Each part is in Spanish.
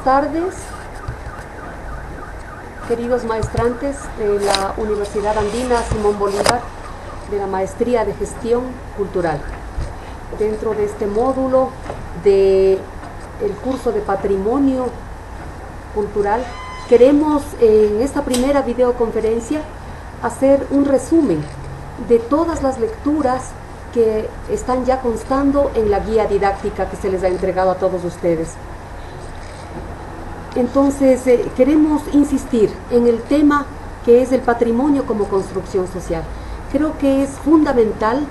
tardes, queridos maestrantes de la Universidad Andina Simón Bolívar, de la Maestría de Gestión Cultural. Dentro de este módulo del curso de Patrimonio Cultural, queremos en esta primera videoconferencia hacer un resumen de todas las lecturas que están ya constando en la guía didáctica que se les ha entregado a todos ustedes. Entonces, queremos insistir en el tema que es el patrimonio como construcción social. Creo que es fundamental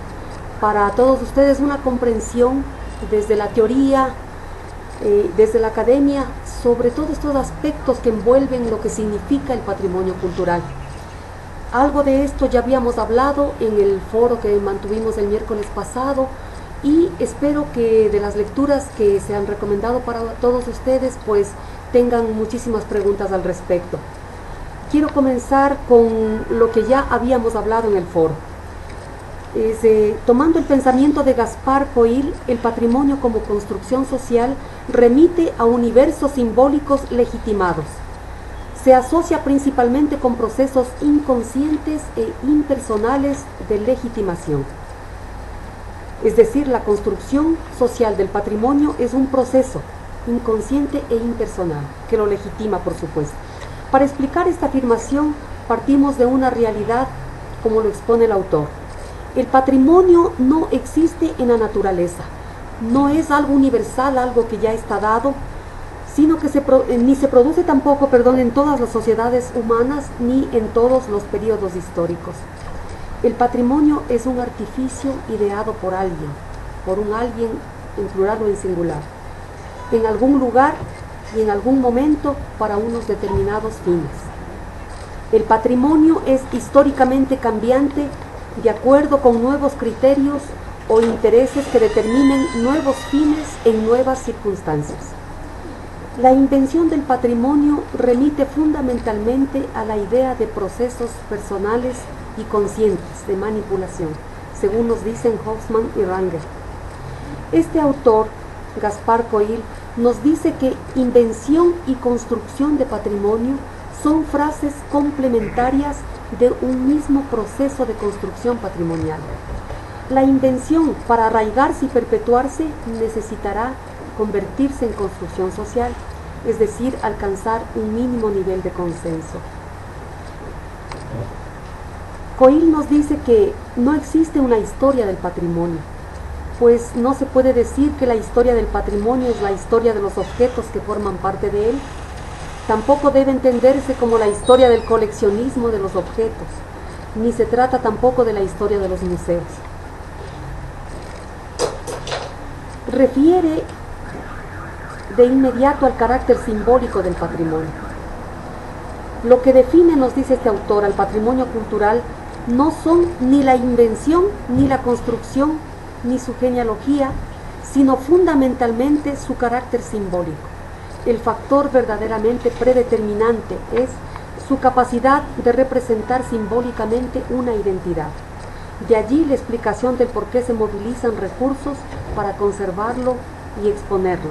para todos ustedes una comprensión desde la teoría, desde la academia, sobre todos estos aspectos que envuelven lo que significa el patrimonio cultural. Algo de esto ya habíamos hablado en el foro que mantuvimos el miércoles pasado y espero que de las lecturas que se han recomendado para todos ustedes, pues tengan muchísimas preguntas al respecto. Quiero comenzar con lo que ya habíamos hablado en el foro. Tomando el pensamiento de Gaspar Koil, el patrimonio como construcción social remite a universos simbólicos legitimados. Se asocia principalmente con procesos inconscientes e impersonales de legitimación. Es decir, la construcción social del patrimonio es un proceso inconsciente e impersonal, que lo legitima, por supuesto. Para explicar esta afirmación, partimos de una realidad, como lo expone el autor. El patrimonio no existe en la naturaleza, no es algo universal, algo que ya está dado, sino que ni se produce tampoco, en todas las sociedades humanas, ni en todos los periodos históricos. El patrimonio es un artificio ideado por alguien, por un alguien en plural o en singular, en algún lugar y en algún momento para unos determinados fines. El patrimonio es históricamente cambiante de acuerdo con nuevos criterios o intereses que determinen nuevos fines en nuevas circunstancias. La invención del patrimonio remite fundamentalmente a la idea de procesos personales y conscientes de manipulación, según nos dicen Hofmann y Ranger. Este autor, Gaspar Koil, nos dice que invención y construcción de patrimonio son frases complementarias de un mismo proceso de construcción patrimonial. La invención, para arraigarse y perpetuarse, necesitará convertirse en construcción social, es decir, alcanzar un mínimo nivel de consenso. Koil nos dice que no existe una historia del patrimonio, pues no se puede decir que la historia del patrimonio es la historia de los objetos que forman parte de él. Tampoco debe entenderse como la historia del coleccionismo de los objetos, ni se trata tampoco de la historia de los museos. Refiere de inmediato al carácter simbólico del patrimonio. Lo que define, nos dice este autor, al patrimonio cultural no son ni la invención, ni la construcción, ni su genealogía, sino fundamentalmente su carácter simbólico. El factor verdaderamente predeterminante es su capacidad de representar simbólicamente una identidad. De allí la explicación del por qué se movilizan recursos para conservarlo y exponerlo.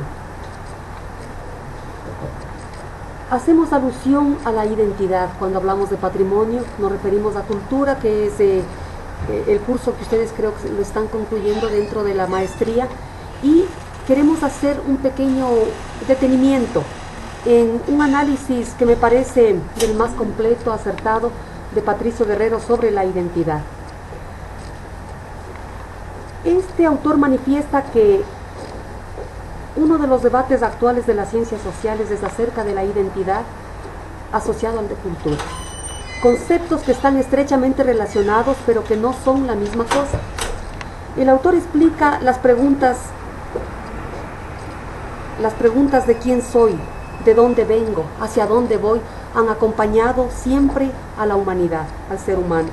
Hacemos alusión a la identidad cuando hablamos de patrimonio, nos referimos a cultura, que es el curso que ustedes creo que lo están concluyendo dentro de la maestría, y queremos hacer un pequeño detenimiento en un análisis que me parece del más completo, acertado, de Patricio Guerrero sobre la identidad. Este autor manifiesta que uno de los debates actuales de las ciencias sociales es acerca de la identidad asociado al de cultura. Conceptos que están estrechamente relacionados, pero que no son la misma cosa. El autor explica las preguntas de quién soy, de dónde vengo, hacia dónde voy, han acompañado siempre a la humanidad, al ser humano.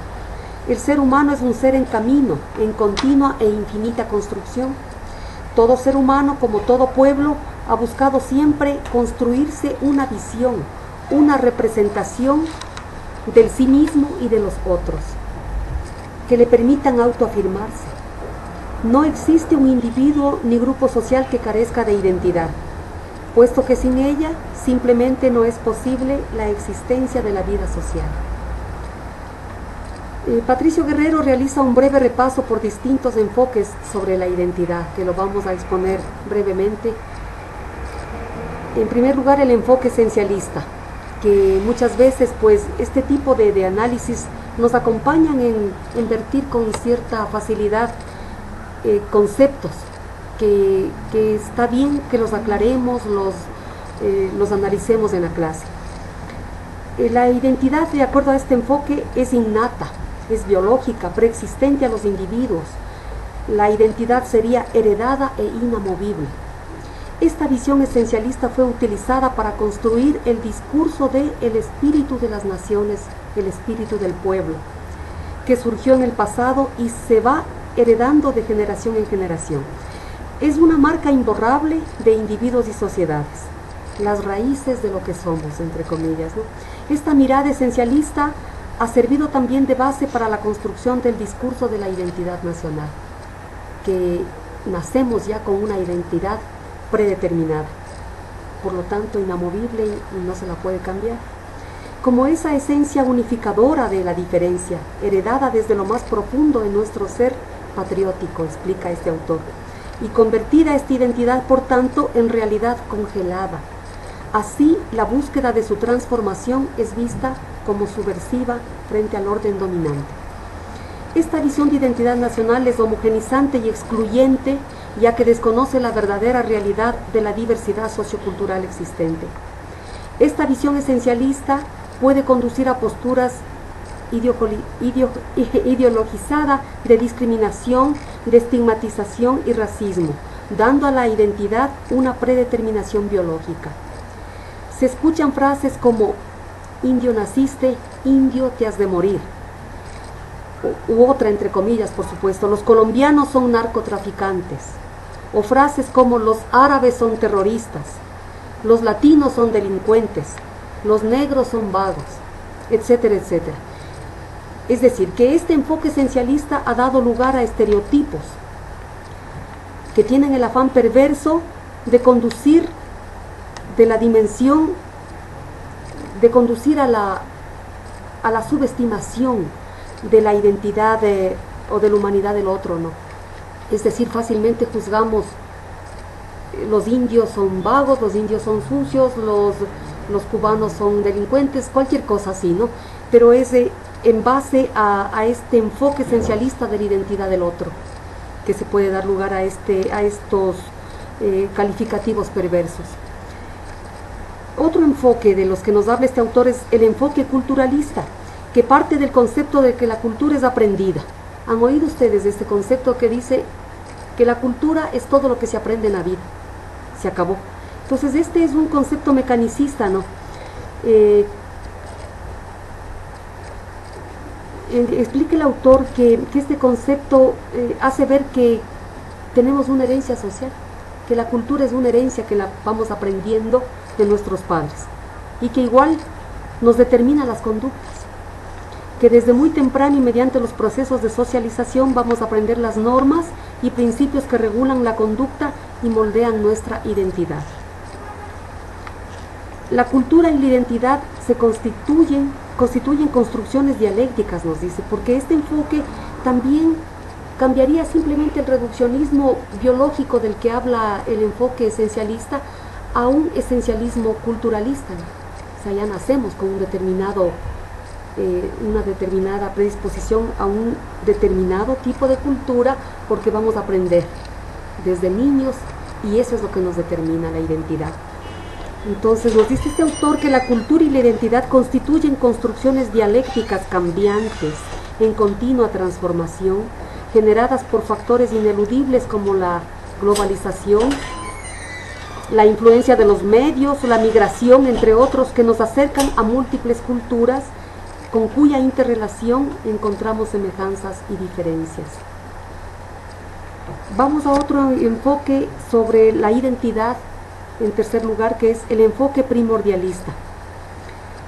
El ser humano es un ser en camino, en continua e infinita construcción. Todo ser humano, como todo pueblo, ha buscado siempre construirse una visión, una representación del sí mismo y de los otros, que le permitan autoafirmarse. No existe un individuo ni grupo social que carezca de identidad. puesto que sin ella simplemente no es posible la existencia de la vida social. Patricio Guerrero realiza un breve repaso por distintos enfoques sobre la identidad, que lo vamos a exponer brevemente. En primer lugar, el enfoque esencialista, que muchas veces pues este tipo de análisis nos acompañan en vertir con cierta facilidad conceptos que está bien que los aclaremos, los analicemos en la clase. La identidad, de acuerdo a este enfoque, es innata, es biológica, preexistente a los individuos. La identidad sería heredada e inamovible. Esta visión esencialista fue utilizada para construir el discurso de el espíritu de las naciones, el espíritu del pueblo, que surgió en el pasado y se va heredando de generación en generación. Es una marca imborrable de individuos y sociedades, las raíces de lo que somos, entre comillas, ¿no? Esta mirada esencialista ha servido también de base para la construcción del discurso de la identidad nacional, que nacemos ya con una identidad predeterminada, por lo tanto inamovible y no se la puede cambiar, como esa esencia unificadora de la diferencia, heredada desde lo más profundo de nuestro ser patriótico, explica este autor, y convertida esta identidad, por tanto, en realidad congelada. Así, la búsqueda de su transformación es vista como subversiva frente al orden dominante. Esta visión de identidad nacional es homogenizante y excluyente, ya que desconoce la verdadera realidad de la diversidad sociocultural existente. Esta visión esencialista puede conducir a posturas ideologizada de discriminación, de estigmatización y racismo, dando a la identidad una predeterminación biológica. Se escuchan frases como indio naciste, indio te has de morir, u otra entre comillas, por supuesto, los colombianos son narcotraficantes, o frases como los árabes son terroristas, los latinos son delincuentes, los negros son vagos, etcétera, etcétera. Es decir, que este enfoque esencialista ha dado lugar a estereotipos que tienen el afán perverso de conducir de la dimensión, de conducir a la subestimación de la identidad o de la humanidad del otro, ¿no? Es decir, fácilmente juzgamos los indios son vagos, los indios son sucios, los cubanos son delincuentes, cualquier cosa así, ¿no? Pero es en base a este enfoque esencialista de la identidad del otro que se puede dar lugar a estos calificativos perversos. Otro enfoque de los que nos habla este autor es el enfoque culturalista, que parte del concepto de que la cultura es aprendida. ¿Han oído ustedes de este concepto que dice que la cultura es todo lo que se aprende en la vida? Se acabó. Entonces este es un concepto mecanicista, ¿no? Explica el autor que este concepto hace ver que tenemos una herencia social, que la cultura es una herencia que la vamos aprendiendo de nuestros padres y que igual nos determina las conductas, que desde muy temprano y mediante los procesos de socialización vamos a aprender las normas y principios que regulan la conducta y moldean nuestra identidad. La cultura y la identidad se constituyen construcciones dialécticas, nos dice, porque este enfoque también cambiaría simplemente el reduccionismo biológico del que habla el enfoque esencialista a un esencialismo culturalista, ¿no? O sea, ya nacemos con una determinada predisposición a un determinado tipo de cultura porque vamos a aprender desde niños y eso es lo que nos determina la identidad. Entonces nos dice este autor que la cultura y la identidad constituyen construcciones dialécticas cambiantes en continua transformación, generadas por factores ineludibles como la globalización, la influencia de los medios, la migración, entre otros, que nos acercan a múltiples culturas con cuya interrelación encontramos semejanzas y diferencias. Vamos a otro enfoque sobre la identidad, en tercer lugar, que es el enfoque primordialista.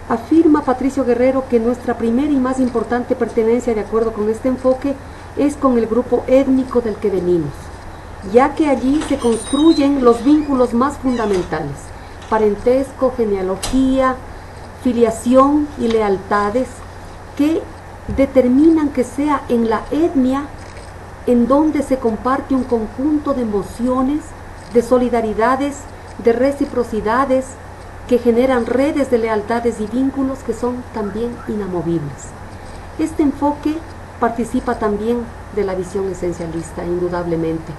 Afirma Patricio Guerrero que nuestra primera y más importante pertenencia, de acuerdo con este enfoque, es con el grupo étnico del que venimos, ya que allí se construyen los vínculos más fundamentales. parentesco, genealogía, filiación y lealtades que determinan que sea en la etnia en donde se comparte un conjunto de emociones, de solidaridades, de reciprocidades que generan redes de lealtades y vínculos que son también inamovibles. Este enfoque participa también de la visión esencialista, indudablemente,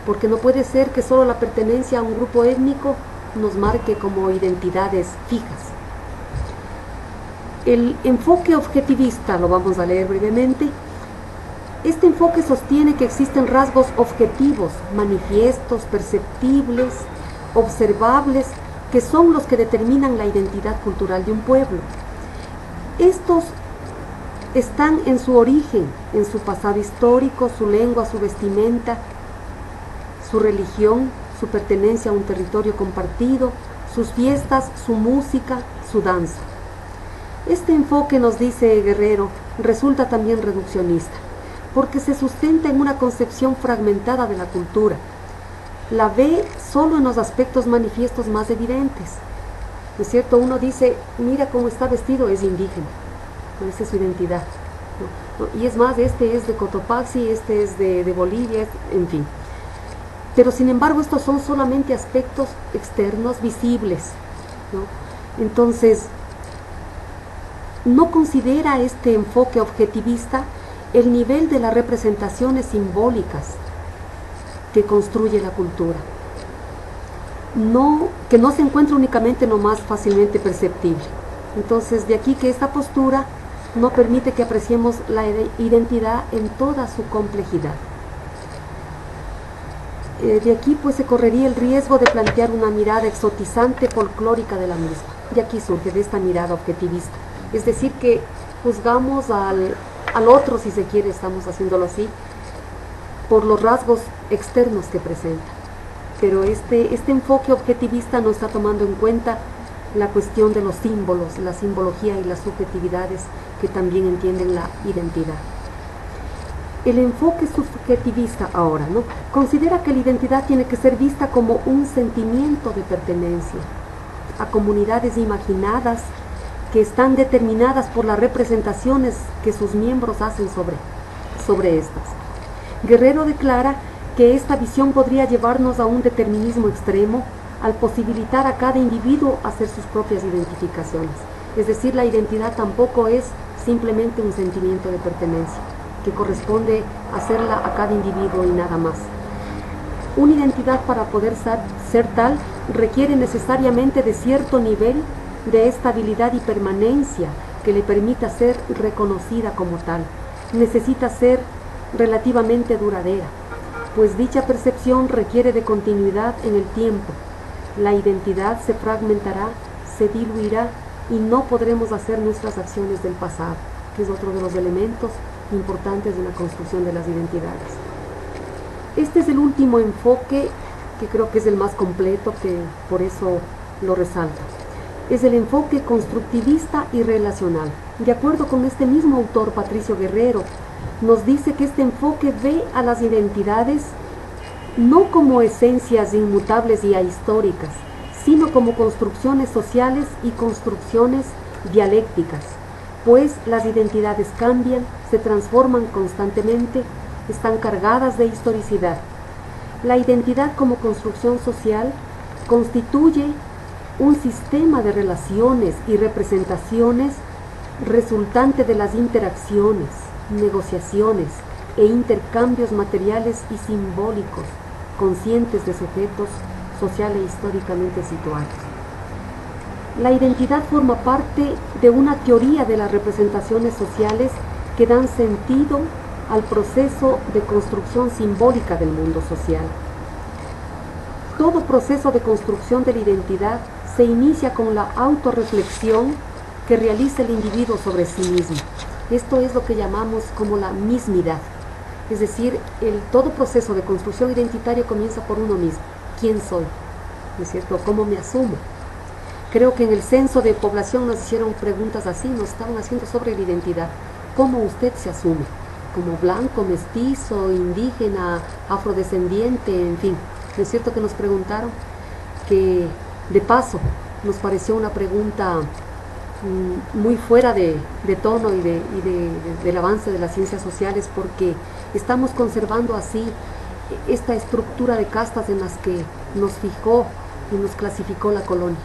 porque no puede ser que solo la pertenencia a un grupo étnico nos marque como identidades fijas. El enfoque objetivista, lo vamos a leer brevemente. Este enfoque sostiene que existen rasgos objetivos, manifiestos, perceptibles, observables, que son los que determinan la identidad cultural de un pueblo. Estos están en su origen, en su pasado histórico, su lengua, su vestimenta, su religión, su pertenencia a un territorio compartido, sus fiestas, su música, su danza. Este enfoque, nos dice Guerrero, resulta también reduccionista, porque se sustenta en una concepción fragmentada de la cultura. La ve solo en los aspectos manifiestos más evidentes. ¿No es cierto? Uno dice, mira cómo está vestido, es indígena. ¿No? Esa es su identidad. ¿No? Y es más, este es de Cotopaxi, este es de Bolivia, en fin. Pero sin embargo, estos son solamente aspectos externos visibles, ¿no? Entonces, no considera este enfoque objetivista el nivel de las representaciones simbólicas que construye la cultura, que no se encuentra únicamente en lo más fácilmente perceptible. Entonces, de aquí que esta postura no permite que apreciemos la identidad en toda su complejidad. De aquí pues se correría el riesgo de plantear una mirada exotizante, folclórica de la misma. De aquí surge, de esta mirada objetivista. Es decir, que juzgamos al otro, si se quiere, estamos haciéndolo así, por los rasgos externos que presenta. Pero este enfoque objetivista no está tomando en cuenta la cuestión de los símbolos, la simbología y las subjetividades que también entienden la identidad. El enfoque subjetivista ahora, ¿no?, considera que la identidad tiene que ser vista como un sentimiento de pertenencia a comunidades imaginadas que están determinadas por las representaciones que sus miembros hacen sobre estas. Guerrero declara que esta visión podría llevarnos a un determinismo extremo al posibilitar a cada individuo hacer sus propias identificaciones. Es decir, la identidad tampoco es simplemente un sentimiento de pertenencia, que corresponde hacerla a cada individuo y nada más. Una identidad, para poder ser tal, requiere necesariamente de cierto nivel de estabilidad y permanencia que le permita ser reconocida como tal. Necesita ser relativamente duradera, pues dicha percepción requiere de continuidad en el tiempo. La identidad se fragmentará, se diluirá y no podremos hacer nuestras acciones del pasado, que es otro de los elementos importantes de la construcción de las identidades. Este es el último enfoque, que creo que es el más completo, que por eso lo resalto. Es el enfoque constructivista y relacional. De acuerdo con este mismo autor, Patricio Guerrero, nos dice que este enfoque ve a las identidades no como esencias inmutables y ahistóricas, sino como construcciones sociales y construcciones dialécticas, pues las identidades cambian, se transforman constantemente, están cargadas de historicidad. La identidad como construcción social constituye un sistema de relaciones y representaciones resultante de las interacciones, negociaciones e intercambios materiales y simbólicos conscientes de sujetos social e históricamente situados. La identidad forma parte de una teoría de las representaciones sociales que dan sentido al proceso de construcción simbólica del mundo social. Todo proceso de construcción de la identidad se inicia con la autorreflexión que realiza el individuo sobre sí mismo. Esto es lo que llamamos como la mismidad. Es decir, todo proceso de construcción identitaria comienza por uno mismo. ¿Quién soy? ¿No es cierto? ¿Cómo me asumo? Creo que en el censo de población nos hicieron preguntas así, nos estaban haciendo sobre la identidad. ¿Cómo usted se asume? ¿Como blanco, mestizo, indígena, afrodescendiente, en fin? ¿No es cierto que nos preguntaron? Que De paso, nos pareció una pregunta muy fuera de tono y del avance de las ciencias sociales, porque estamos conservando así esta estructura de castas en las que nos fijó y nos clasificó la colonia,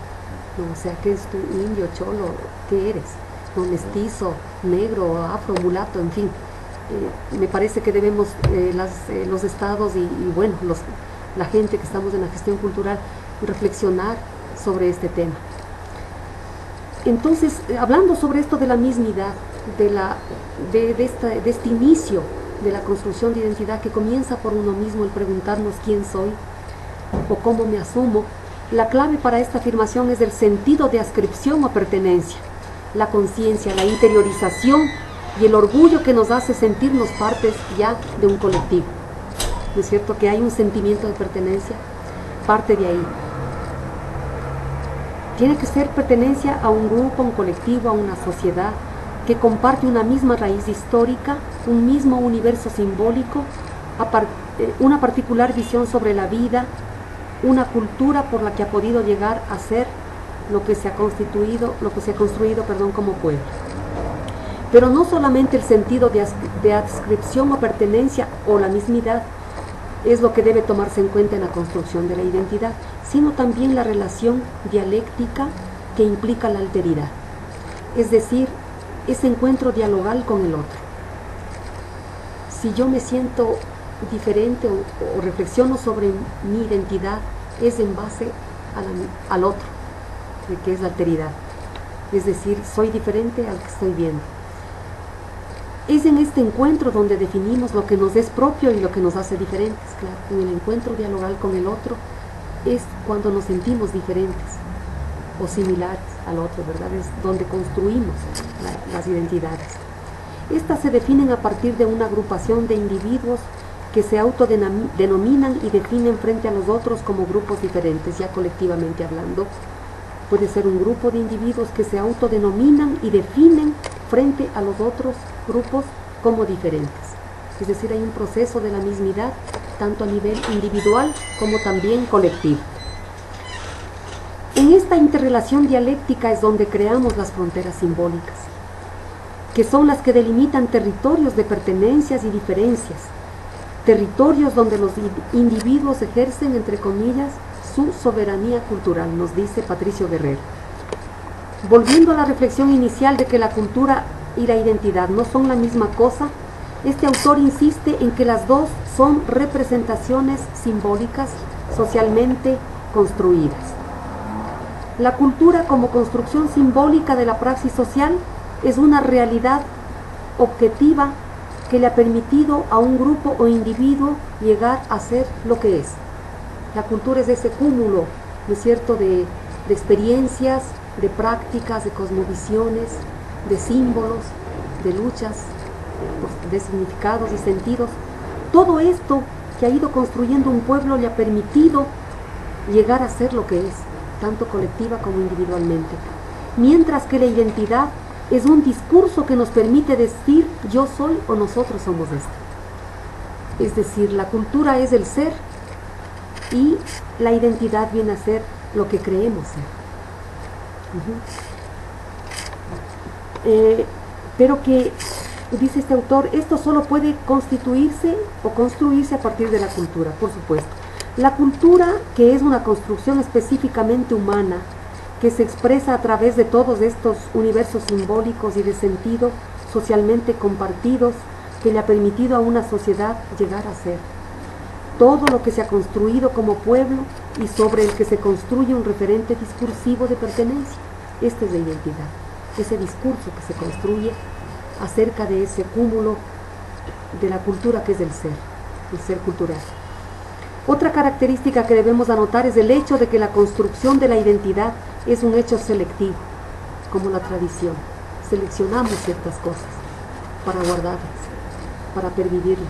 ¿no? O sea, ¿qué es tu indio, cholo? ¿Qué eres? ¿No? Mestizo, negro, afro, mulato, en fin. Me parece que debemos los estados y bueno, la gente que estamos en la gestión cultural reflexionar sobre este tema. Entonces, hablando sobre esto de la mismidad, de este inicio de la construcción de identidad que comienza por uno mismo, el preguntarnos quién soy o cómo me asumo, la clave para esta afirmación es el sentido de adscripción o pertenencia, la conciencia, la interiorización y el orgullo que nos hace sentirnos partes ya de un colectivo. ¿No es cierto que hay un sentimiento de pertenencia? Parte de ahí. Tiene que ser pertenencia a un grupo, a un colectivo, a una sociedad que comparte una misma raíz histórica, un mismo universo simbólico, una particular visión sobre la vida, una cultura por la que ha podido llegar a ser lo que se ha construido como pueblo. Pero no solamente el sentido de adscripción o pertenencia o la mismidad es lo que debe tomarse en cuenta en la construcción de la identidad, sino también la relación dialéctica que implica la alteridad, es decir, ese encuentro dialogal con el otro. Si yo me siento diferente o reflexiono sobre mi identidad, es en base al otro, que es la alteridad, es decir, soy diferente al que estoy viendo. Es en este encuentro donde definimos lo que nos es propio y lo que nos hace diferentes, claro. En el encuentro dialogal con el otro es cuando nos sentimos diferentes o similares al otro, ¿verdad? Es donde construimos las identidades. Estas se definen a partir de una agrupación de individuos que se autodenominan y definen frente a los otros como grupos diferentes, ya colectivamente hablando. Puede ser un grupo de individuos que se autodenominan y definen frente a los otros grupos como diferentes. Es decir, hay un proceso de la mismidad, tanto a nivel individual como también colectivo. En esta interrelación dialéctica es donde creamos las fronteras simbólicas, que son las que delimitan territorios de pertenencias y diferencias, territorios donde los individuos ejercen, entre comillas, su soberanía cultural, nos dice Patricio Guerrero. Volviendo a la reflexión inicial de que la cultura y la identidad no son la misma cosa, este autor insiste en que las dos son representaciones simbólicas socialmente construidas. La cultura como construcción simbólica de la praxis social es una realidad objetiva que le ha permitido a un grupo o individuo llegar a ser lo que es. La cultura es ese cúmulo, ¿no es cierto?, de experiencias, de prácticas, de cosmovisiones, de símbolos, de luchas, de significados y sentidos. Todo esto que ha ido construyendo un pueblo le ha permitido llegar a ser lo que es, tanto colectiva como individualmente. Mientras que la identidad es un discurso que nos permite decir yo soy o nosotros somos esto. Es decir, la cultura es el ser y la identidad viene a ser lo que creemos ser. Pero que, dice este autor, esto solo puede constituirse o construirse a partir de la cultura, por supuesto. La cultura, que es una construcción específicamente humana, que se expresa a través de todos estos universos simbólicos y de sentido socialmente compartidos, que le ha permitido a una sociedad llegar a ser todo lo que se ha construido como pueblo y sobre el que se construye un referente discursivo de pertenencia. Esta es la identidad, ese discurso que se construye acerca de ese cúmulo de la cultura que es el ser cultural. Otra característica que debemos anotar es el hecho de que la construcción de la identidad es un hecho selectivo, como la tradición. Seleccionamos ciertas cosas para guardarlas, para pervivirlas.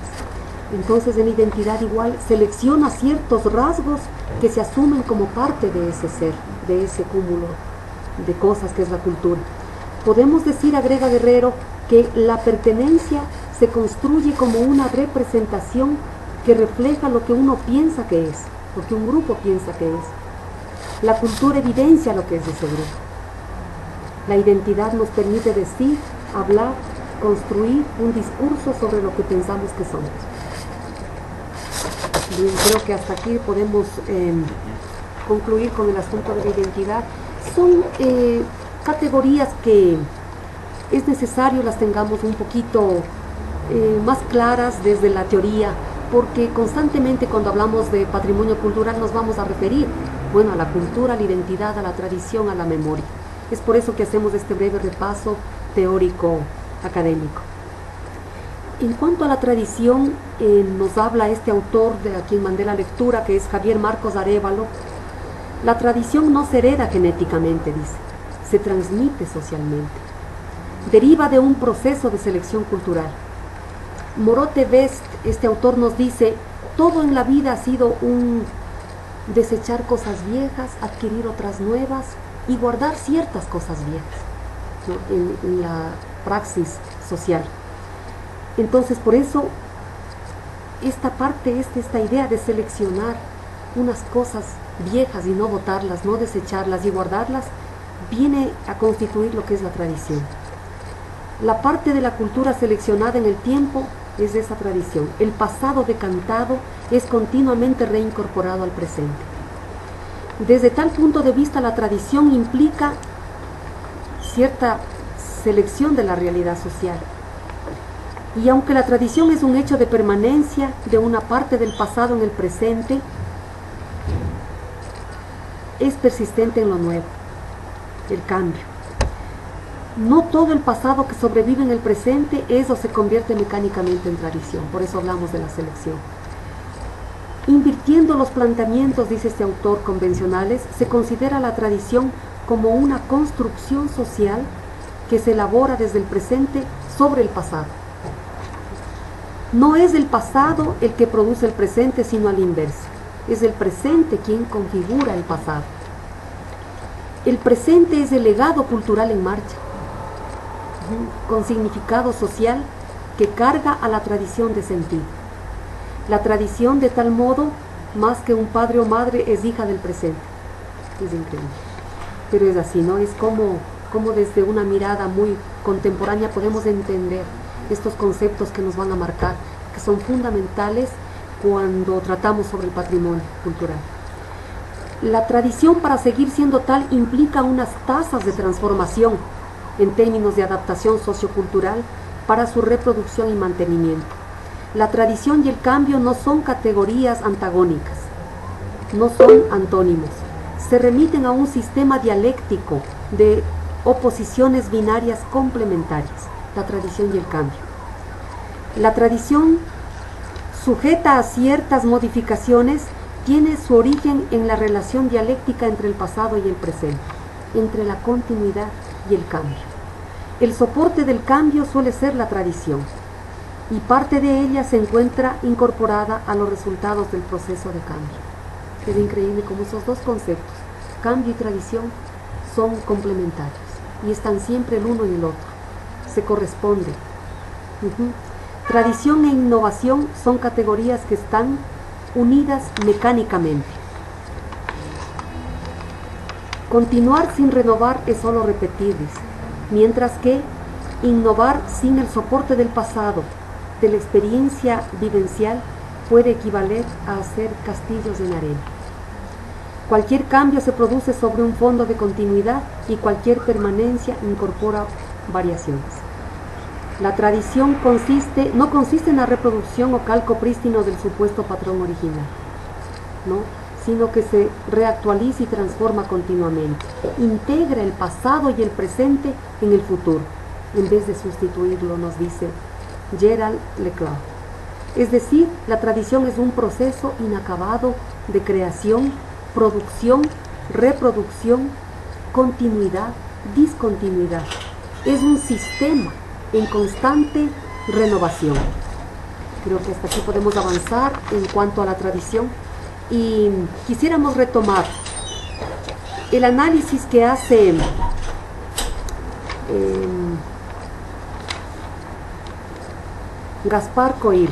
Entonces, en identidad igual selecciona ciertos rasgos que se asumen como parte de ese ser, de ese cúmulo de cosas que es la cultura. Podemos decir, agrega Guerrero, que la pertenencia se construye como una representación que refleja lo que uno piensa que es, lo que un grupo piensa que es. La cultura evidencia lo que es ese grupo. La identidad nos permite decir, hablar, construir un discurso sobre lo que pensamos que somos. Bien, creo que hasta aquí podemos concluir con el asunto de la identidad. Son categorías que es necesario las tengamos un poquito más claras desde la teoría, porque constantemente cuando hablamos de patrimonio cultural nos vamos a referir, bueno, a la cultura, a la identidad, a la tradición, a la memoria. Es por eso que hacemos este breve repaso teórico académico. En cuanto a la tradición, nos habla este autor de a quien mandé la lectura, que es Javier Marcos Arévalo. La tradición no se hereda genéticamente, dice, se transmite socialmente. Deriva de un proceso de selección cultural. Morote Best, este autor, nos dice, todo en la vida ha sido un desechar cosas viejas, adquirir otras nuevas y guardar ciertas cosas viejas, ¿no? en la praxis social. Entonces, por eso, esta parte, esta idea de seleccionar unas cosas viejas y no botarlas, no desecharlas y guardarlas, viene a constituir lo que es la tradición. La parte de la cultura seleccionada en el tiempo es de esa tradición. El pasado decantado es continuamente reincorporado al presente. Desde tal punto de vista, la tradición implica cierta selección de la realidad social. Y aunque la tradición es un hecho de permanencia de una parte del pasado en el presente, es persistente en lo nuevo, el cambio. No todo el pasado que sobrevive en el presente es o se convierte mecánicamente en tradición, por eso hablamos de la selección. Invirtiendo los planteamientos, dice este autor, convencionales, se considera la tradición como una construcción social que se elabora desde el presente sobre el pasado. No es el pasado el que produce el presente, sino al inverso. Es el presente quien configura el pasado. El presente es el legado cultural en marcha, con significado social que carga a la tradición de sentido. La tradición, de tal modo, más que un padre o madre, es hija del presente. Es increíble. Pero es así, ¿no? Es como desde una mirada muy contemporánea podemos entender estos conceptos que nos van a marcar, que son fundamentales cuando tratamos sobre el patrimonio cultural. La tradición, para seguir siendo tal, implica unas tasas de transformación en términos de adaptación sociocultural para su reproducción y mantenimiento. La tradición y el cambio no son categorías antagónicas, no son antónimos, se remiten a un sistema dialéctico de oposiciones binarias complementarias, la tradición y el cambio. La tradición, sujeta a ciertas modificaciones, tiene su origen en la relación dialéctica entre el pasado y el presente, entre la continuidad y el cambio. El soporte del cambio suele ser la tradición, y parte de ella se encuentra incorporada a los resultados del proceso de cambio. Es increíble cómo esos dos conceptos, cambio y tradición, son complementarios y están siempre el uno y el otro, se corresponden. Tradición e innovación son categorías que están unidas mecánicamente. Continuar sin renovar es solo repetir, mientras que innovar sin el soporte del pasado, de la experiencia vivencial, puede equivaler a hacer castillos en arena. Cualquier cambio se produce sobre un fondo de continuidad y cualquier permanencia incorpora variaciones. La tradición no consiste en la reproducción o calco prístino del supuesto patrón original, ¿no? Sino que se reactualiza y transforma continuamente. Integra el pasado y el presente en el futuro, en vez de sustituirlo, nos dice Gerald Leclerc. Es decir, la tradición es un proceso inacabado de creación, producción, reproducción, continuidad, discontinuidad. Es un sistema en constante renovación. Creo que hasta aquí podemos avanzar en cuanto a la tradición y quisiéramos retomar el análisis que hace Gaspar Koil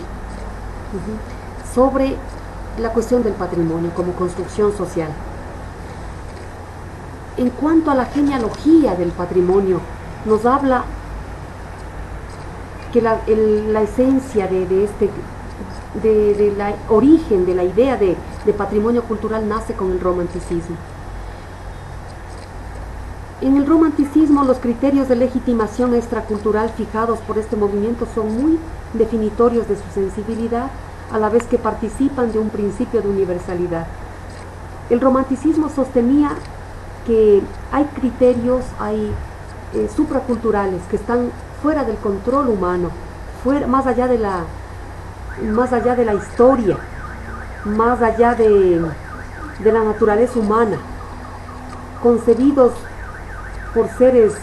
sobre la cuestión del patrimonio como construcción social. En cuanto a la genealogía del patrimonio, nos habla que la esencia de la origen de la idea de patrimonio cultural nace con el romanticismo. En el romanticismo, los criterios de legitimación extracultural fijados por este movimiento son muy definitorios de su sensibilidad, a la vez que participan de un principio de universalidad. El romanticismo sostenía que hay criterios, hay supraculturales que están fuera del control humano, más allá de la historia, más allá de la naturaleza humana, concebidos por seres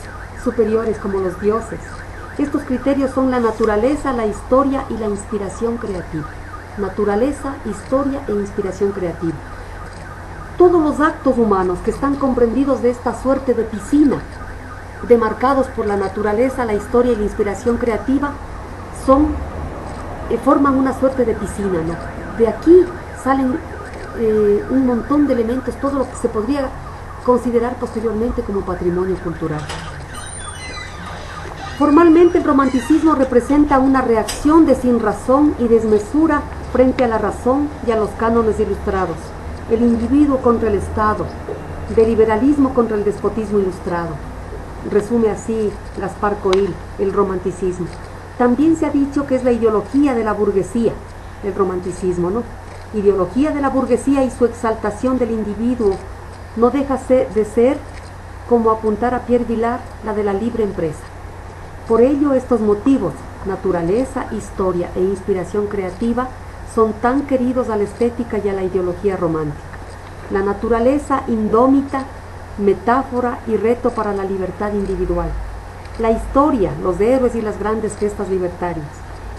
superiores como los dioses. Estos criterios son la naturaleza, la historia y la inspiración creativa. Naturaleza, historia e inspiración creativa. Todos los actos humanos que están comprendidos de esta suerte de piscina, demarcados por la naturaleza, la historia y la inspiración creativa, forman una suerte de piscina, ¿no? De aquí salen un montón de elementos, todo lo que se podría considerar posteriormente como patrimonio cultural. Formalmente, el romanticismo representa una reacción de sinrazón y desmesura frente a la razón y a los cánones ilustrados, el individuo contra el Estado, del liberalismo contra el despotismo ilustrado. Resume así Gaspar Coil el romanticismo. También se ha dicho que es la ideología de la burguesía, el romanticismo, ¿no? Ideología de la burguesía y su exaltación del individuo no deja de ser, como apuntar a Pierre Vilar, la de la libre empresa. Por ello, estos motivos, naturaleza, historia e inspiración creativa, son tan queridos a la estética y a la ideología romántica. La naturaleza indómita, metáfora y reto para la libertad individual. La historia, los héroes y las grandes gestas libertarias.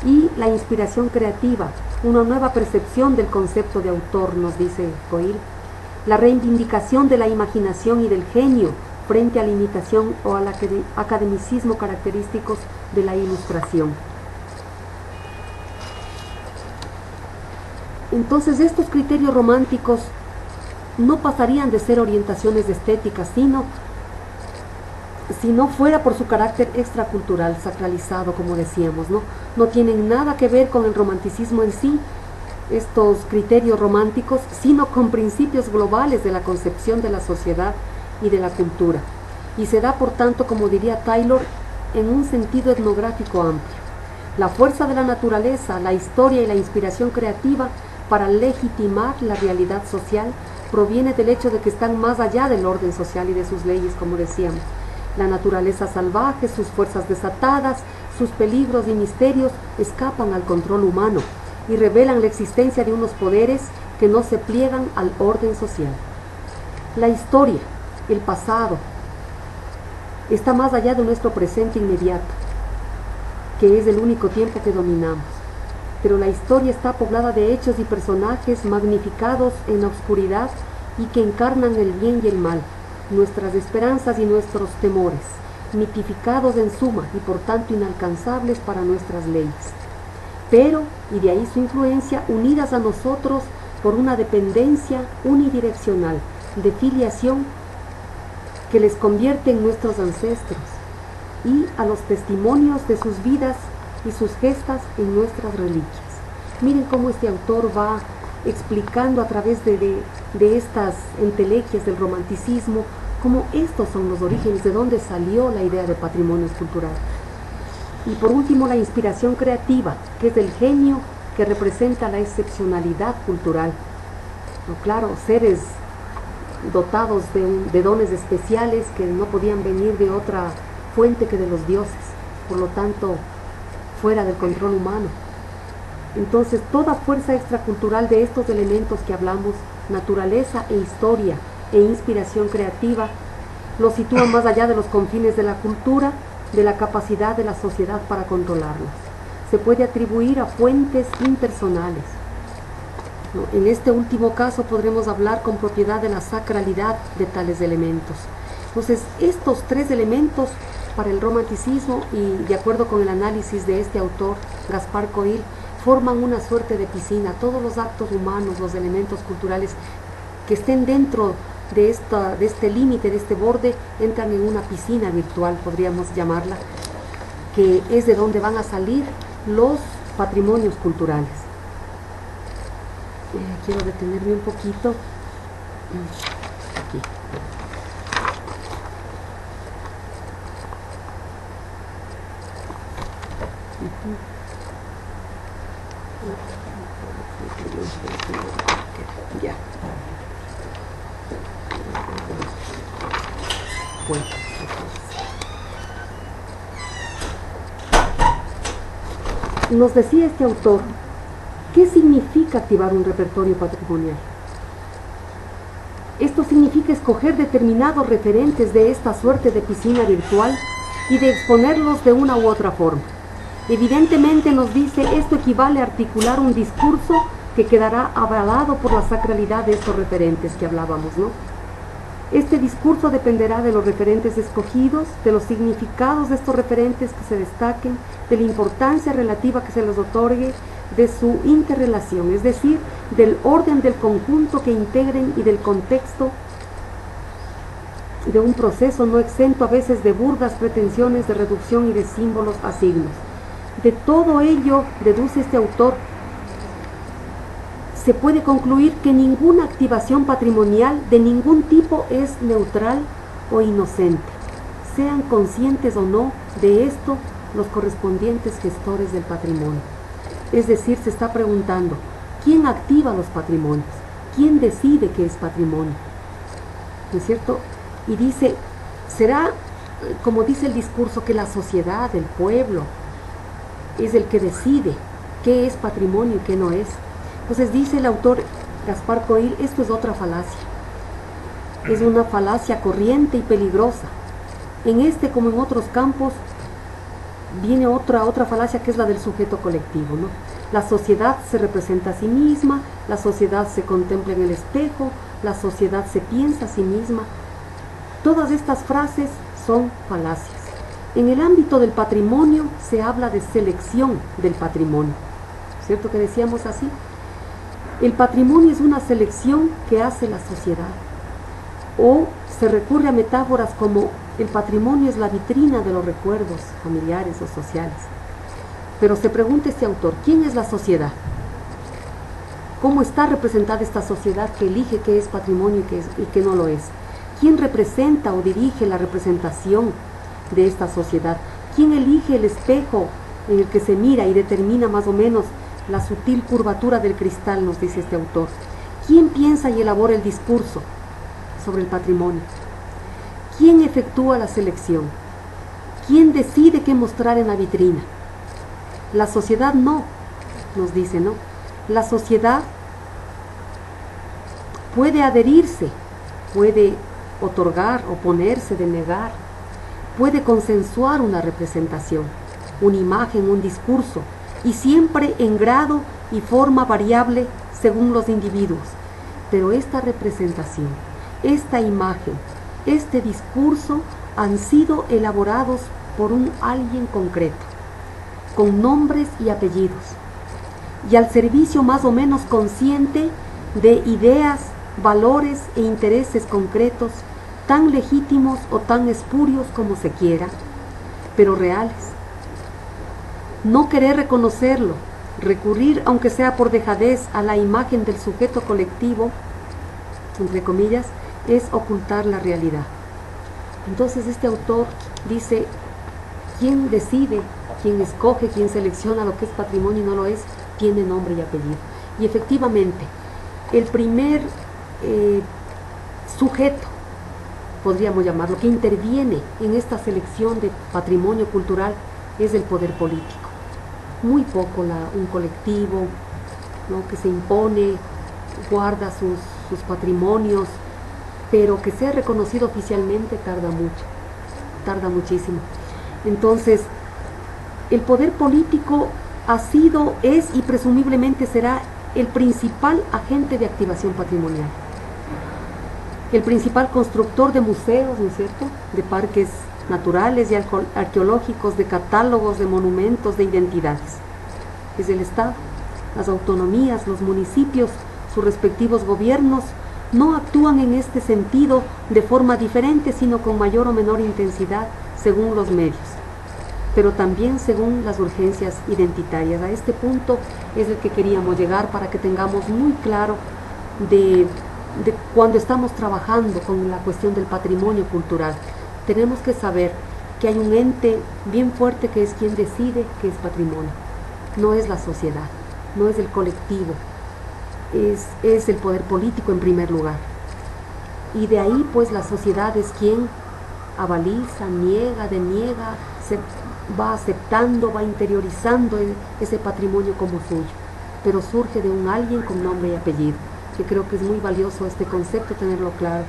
Y la inspiración creativa, una nueva percepción del concepto de autor, nos dice Coil. La reivindicación de la imaginación y del genio frente a la imitación o al academicismo característicos de la ilustración. Entonces, estos criterios románticos no pasarían de ser orientaciones estéticas, si no fuera por su carácter extracultural, sacralizado, como decíamos, ¿no? No tienen nada que ver con el romanticismo en sí, estos criterios románticos, sino con principios globales de la concepción de la sociedad y de la cultura. Y se da, por tanto, como diría Taylor, en un sentido etnográfico amplio. La fuerza de la naturaleza, la historia y la inspiración creativa para legitimar la realidad social proviene del hecho de que están más allá del orden social y de sus leyes, como decíamos. La naturaleza salvaje, sus fuerzas desatadas, sus peligros y misterios escapan al control humano y revelan la existencia de unos poderes que no se pliegan al orden social. La historia, el pasado, está más allá de nuestro presente inmediato, que es el único tiempo que dominamos. Pero la historia está poblada de hechos y personajes magnificados en la oscuridad y que encarnan el bien y el mal, nuestras esperanzas y nuestros temores, mitificados en suma y por tanto inalcanzables para nuestras leyes. Pero, y de ahí su influencia, unidas a nosotros por una dependencia unidireccional de filiación que les convierte en nuestros ancestros y a los testimonios de sus vidas y sus gestas en nuestras reliquias. Miren cómo este autor va explicando a través de estas entelequias del romanticismo cómo estos son los orígenes, de dónde salió la idea de patrimonio cultural. Y por último, la inspiración creativa, que es el genio que representa la excepcionalidad cultural. No, claro, seres dotados de dones especiales que no podían venir de otra fuente que de los dioses, por lo tanto, fuera del control humano. Entonces, toda fuerza extracultural de estos elementos que hablamos, naturaleza e historia e inspiración creativa, los sitúa más allá de los confines de la cultura, de la capacidad de la sociedad para controlarlos. Se puede atribuir a fuentes impersonales. En este último caso podremos hablar con propiedad de la sacralidad de tales elementos. Entonces, estos tres elementos para el romanticismo, y de acuerdo con el análisis de este autor, Gaspar Coil, forman una suerte de piscina. Todos los actos humanos, los elementos culturales que estén dentro de este límite, de este borde, entran en una piscina virtual, podríamos llamarla, que es de donde van a salir los patrimonios culturales. Quiero detenerme un poquito aquí. Ya. Bueno. Nos decía este autor, ¿qué significa activar un repertorio patrimonial? Esto significa escoger determinados referentes de esta suerte de piscina virtual y de exponerlos de una u otra forma. Evidentemente, nos dice, esto equivale a articular un discurso que quedará avalado por la sacralidad de estos referentes que hablábamos, ¿no? Este discurso dependerá de los referentes escogidos, de los significados de estos referentes que se destaquen, de la importancia relativa que se les otorgue, de su interrelación, es decir, del orden del conjunto que integren y del contexto de un proceso no exento a veces de burdas pretensiones de reducción y de símbolos a signos. De todo ello, deduce este autor, se puede concluir que ninguna activación patrimonial de ningún tipo es neutral o inocente, sean conscientes o no de esto los correspondientes gestores del patrimonio. Es decir, se está preguntando, ¿quién activa los patrimonios? ¿Quién decide qué es patrimonio? ¿No es cierto? Y dice, será, como dice el discurso, que la sociedad, el pueblo, es el que decide qué es patrimonio y qué no es. Entonces dice el autor Gaspar Coil, esto es otra falacia. Es una falacia corriente y peligrosa. En este, como en otros campos, viene otra falacia que es la del sujeto colectivo, ¿no? La sociedad se representa a sí misma, la sociedad se contempla en el espejo, la sociedad se piensa a sí misma. Todas estas frases son falacias. En el ámbito del patrimonio se habla de selección del patrimonio, ¿cierto que decíamos así? El patrimonio es una selección que hace la sociedad. O se recurre a metáforas como el patrimonio es la vitrina de los recuerdos familiares o sociales. Pero se pregunta este autor, ¿quién es la sociedad? ¿Cómo está representada esta sociedad que elige qué es patrimonio y qué no lo es? ¿Quién representa o dirige la representación de esta sociedad? ¿Quién elige el espejo en el que se mira y determina más o menos la sutil curvatura del cristal, nos dice este autor? ¿Quién piensa y elabora el discurso sobre el patrimonio? ¿Quién efectúa la selección? ¿Quién decide qué mostrar en la vitrina? La sociedad no, nos dice, ¿no? La sociedad puede adherirse, puede otorgar, oponerse, denegar, puede consensuar una representación, una imagen, un discurso, y siempre en grado y forma variable según los individuos. Pero esta representación, esta imagen, este discurso han sido elaborados por un alguien concreto, con nombres y apellidos, y al servicio más o menos consciente de ideas, valores e intereses concretos, tan legítimos o tan espurios como se quiera, pero reales. No querer reconocerlo, recurrir, aunque sea por dejadez, a la imagen del sujeto colectivo, entre comillas, es ocultar la realidad. Entonces este autor dice, ¿quién decide, quién escoge, quién selecciona lo que es patrimonio y no lo es? Tiene nombre y apellido. Y efectivamente, el primer sujeto, podríamos llamarlo, que interviene en esta selección de patrimonio cultural es el poder político. Muy poco un colectivo, ¿no?, que se impone, guarda sus patrimonios, pero que sea reconocido oficialmente tarda mucho, tarda muchísimo. Entonces, el poder político ha sido, es y presumiblemente será el principal agente de activación patrimonial. El principal constructor de museos, ¿no es cierto?, de parques naturales y arqueológicos, de catálogos, de monumentos, de identidades. Es el Estado, las autonomías, los municipios, sus respectivos gobiernos, no actúan en este sentido de forma diferente, sino con mayor o menor intensidad según los medios, pero también según las urgencias identitarias. A este punto es el que queríamos llegar para que tengamos muy claro de cuando estamos trabajando con la cuestión del patrimonio cultural. Tenemos que saber que hay un ente bien fuerte que es quien decide qué es patrimonio. No es la sociedad, no es el colectivo, es el poder político en primer lugar. Y de ahí pues la sociedad es quien avaliza, niega, deniega, se va aceptando, va interiorizando ese patrimonio como suyo, pero surge de un alguien con nombre y apellido, que creo que es muy valioso este concepto tenerlo claro.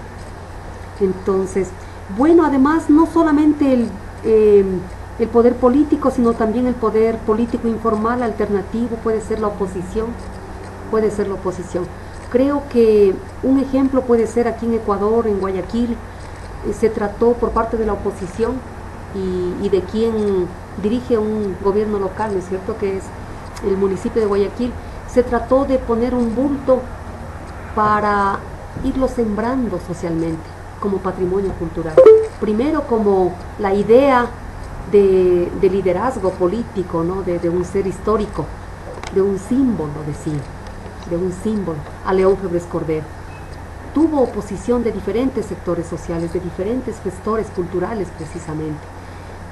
Entonces, bueno, además no solamente el poder político, sino también el poder político informal, alternativo, puede ser la oposición, Creo que un ejemplo puede ser aquí en Ecuador, en Guayaquil, se trató por parte de la oposición y de quien dirige un gobierno local, ¿no es cierto?, que es el municipio de Guayaquil, se trató de poner un bulto para irlo sembrando socialmente como patrimonio cultural. Primero como la idea de liderazgo político, ¿no?, de un ser histórico, de un símbolo, a León Febres Cordero. Tuvo oposición de diferentes sectores sociales, de diferentes gestores culturales precisamente,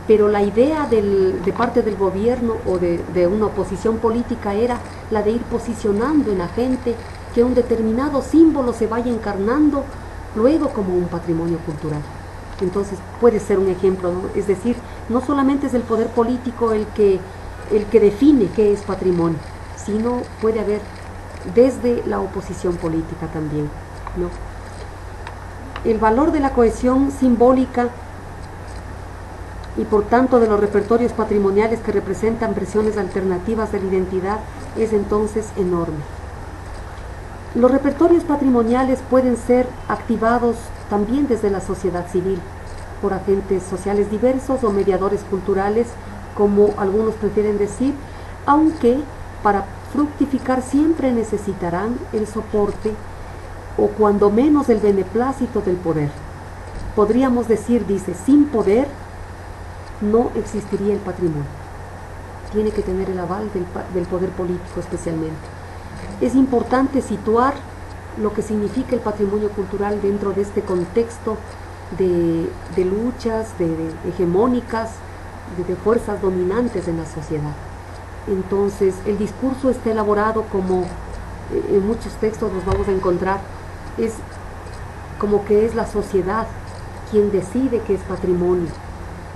pero la idea de parte del gobierno o de una oposición política era la de ir posicionando en la gente que un determinado símbolo se vaya encarnando luego como un patrimonio cultural. Entonces puede ser un ejemplo, ¿no? Es decir, no solamente es el poder político el que define qué es patrimonio, sino puede haber desde la oposición política también, ¿no? El valor de la cohesión simbólica y por tanto de los repertorios patrimoniales que representan versiones alternativas de la identidad es entonces enorme. Los repertorios patrimoniales pueden ser activados también desde la sociedad civil, por agentes sociales diversos o mediadores culturales, como algunos prefieren decir, aunque para fructificar siempre necesitarán el soporte o cuando menos el beneplácito del poder. Podríamos decir, dice, sin poder no existiría el patrimonio. Tiene que tener el aval del poder político especialmente. Es importante situar lo que significa el patrimonio cultural dentro de este contexto de luchas, de hegemónicas, de fuerzas dominantes en la sociedad. Entonces, el discurso está elaborado como, en muchos textos los vamos a encontrar, es como que es la sociedad quien decide qué es patrimonio,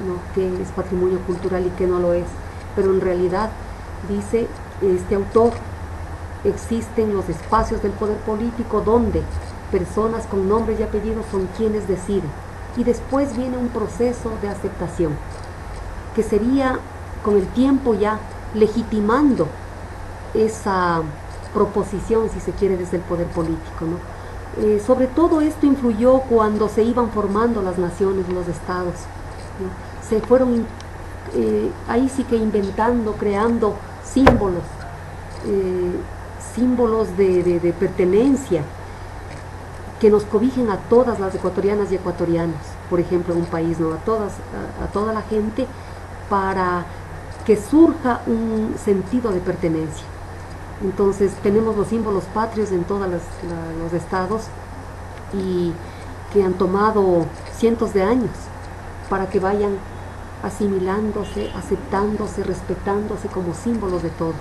¿no?, qué es patrimonio cultural y qué no lo es. Pero en realidad, dice este autor, existen los espacios del poder político donde personas con nombres y apellidos son quienes deciden. Y después viene un proceso de aceptación, que sería con el tiempo ya legitimando esa proposición, si se quiere, desde el poder político, ¿no? Sobre todo esto influyó cuando se iban formando las naciones, los estados, ¿no? Se fueron ahí sí que inventando, creando símbolos, símbolos de pertenencia que nos cobijen a todas las ecuatorianas y ecuatorianos, por ejemplo, en un país, ¿no?, a toda la gente, para que surja un sentido de pertenencia. Entonces tenemos los símbolos patrios en todos los estados y que han tomado cientos de años para que vayan asimilándose, aceptándose, respetándose como símbolos de todos,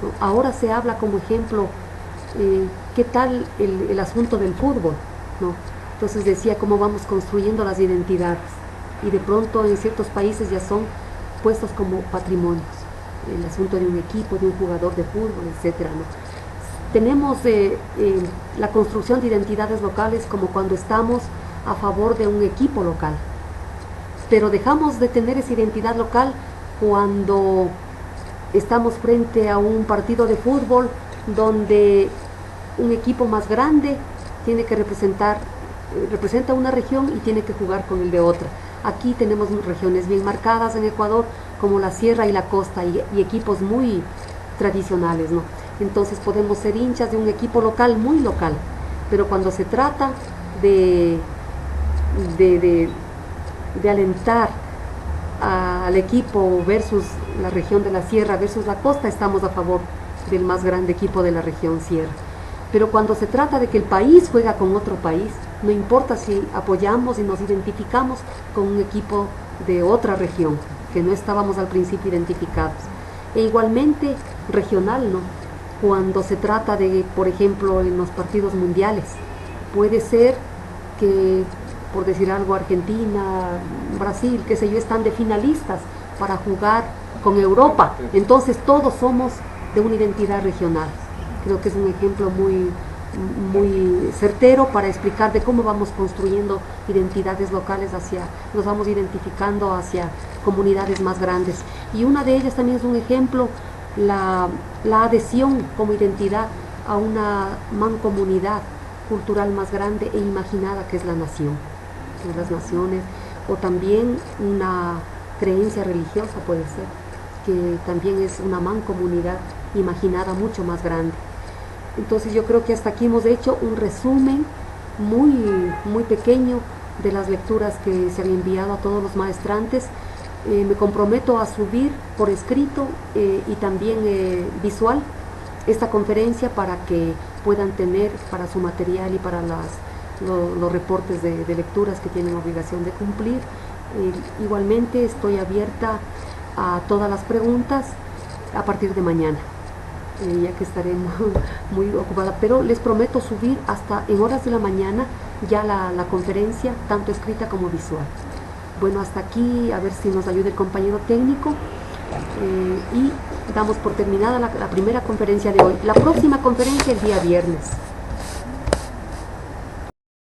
¿no? Ahora se habla como ejemplo, ¿qué tal el asunto del fútbol, ¿no? Entonces decía cómo vamos construyendo las identidades y de pronto en ciertos países ya son puestos como patrimonios, el asunto de un equipo, de un jugador de fútbol, etcétera, ¿no? Tenemos la construcción de identidades locales como cuando estamos a favor de un equipo local, pero dejamos de tener esa identidad local cuando estamos frente a un partido de fútbol donde un equipo más grande tiene que representa una región y tiene que jugar con el de otra. Aquí tenemos regiones bien marcadas en Ecuador, como la sierra y la costa, y equipos muy tradicionales, ¿no? Entonces podemos ser hinchas de un equipo local, muy local, pero cuando se trata de, de, de, de alentar al equipo versus la región de la sierra versus la costa, estamos a favor del más grande equipo de la región sierra. Pero cuando se trata de que el país juega con otro país, no importa si apoyamos y nos identificamos con un equipo de otra región, que no estábamos al principio identificados. E igualmente regional, ¿no? Cuando se trata de, por ejemplo, en los partidos mundiales, puede ser que, por decir algo, Argentina, Brasil, qué sé yo, están de finalistas para jugar con Europa. Entonces todos somos de una identidad regional. Creo que es un ejemplo muy certero para explicar de cómo vamos construyendo identidades locales nos vamos identificando hacia comunidades más grandes. Y una de ellas también es un ejemplo, la adhesión como identidad a una mancomunidad cultural más grande e imaginada que es la nación, que es las naciones, o también una creencia religiosa puede ser, que también es una mancomunidad imaginada mucho más grande. Entonces yo creo que hasta aquí hemos hecho un resumen muy pequeño de las lecturas que se han enviado a todos los maestrantes. Me comprometo a subir por escrito y también visual esta conferencia para que puedan tener para su material y para los reportes de lecturas que tienen obligación de cumplir. Igualmente estoy abierta a todas las preguntas a partir de mañana, ya que estaré muy ocupada, pero les prometo subir hasta en horas de la mañana ya la conferencia, tanto escrita como visual. Bueno, hasta aquí, a ver si nos ayuda el compañero técnico, y damos por terminada la primera conferencia de hoy. La próxima conferencia el día viernes.